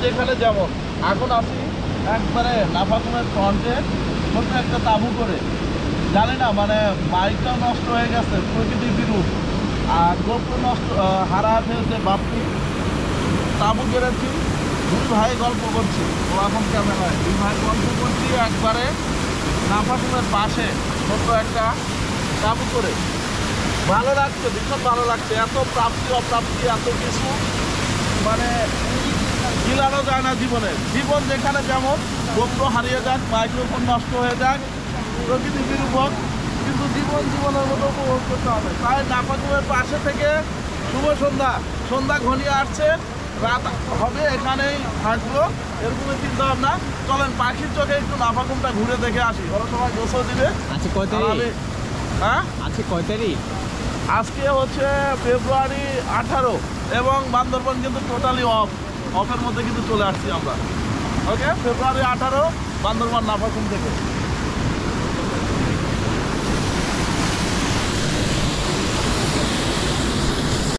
যেখানে যেমন। এখন আসি একবারে নাফাকুমের ফ্রন্টে ছোট্ট একটা তাঁবু করে। জানি না মানে বাইকটাও নষ্ট হয়ে গেছে, প্রকৃতি বিরূপ, আর গোপ্র নষ্ট হারা ফেলছে বাপটি। তাঁবু কেড়েছি, দুই ভাই গল্প করছি, ও এখন ক্যামেরায়, দুই ভাই গল্প করছি একবারে নাফাকুমের পাশে ছোট্ট একটা তাঁবু করে। ভালো লাগছে, ভীষণ ভালো লাগছে। এত প্রাপ্তি অপ্রাপ্তি, এত কিছু মানে গিলানো যায় না জীবনে। জীবন যেখানে যেমন, গোপ্র হারিয়ে যাক, মাইক্রোফোন নষ্ট হয়ে যাক, প্রকৃতি বিরূপ হোক, কিন্তু জীবনের মতো উপভোগ করতে হবে। তাই নাফাকুমের পাশে থেকে শুভ সন্ধ্যা, সন্ধ্যা ঘনিয়ে আসছে, রাত হবে, এখানেই থাকবো, এরকমই চিন্তা ভাবনা। চলেন পাখির চোখে একটু নাফাকুমটা ঘুরে দেখে আসি। ওরা সবাই গোসল দিবে। আজকে কয় তারিখ? হ্যাঁ, আজকে কয় তারিখ? আজকে হচ্ছে ফেব্রুয়ারি 18 এবং বান্দরবান কিন্তু টোটালি অফের মধ্যে কিন্তু চলে আসছি আমরা। ওকে, ফেব্রুয়ারি 18 বান্দরবান নাফাকুম থেকে।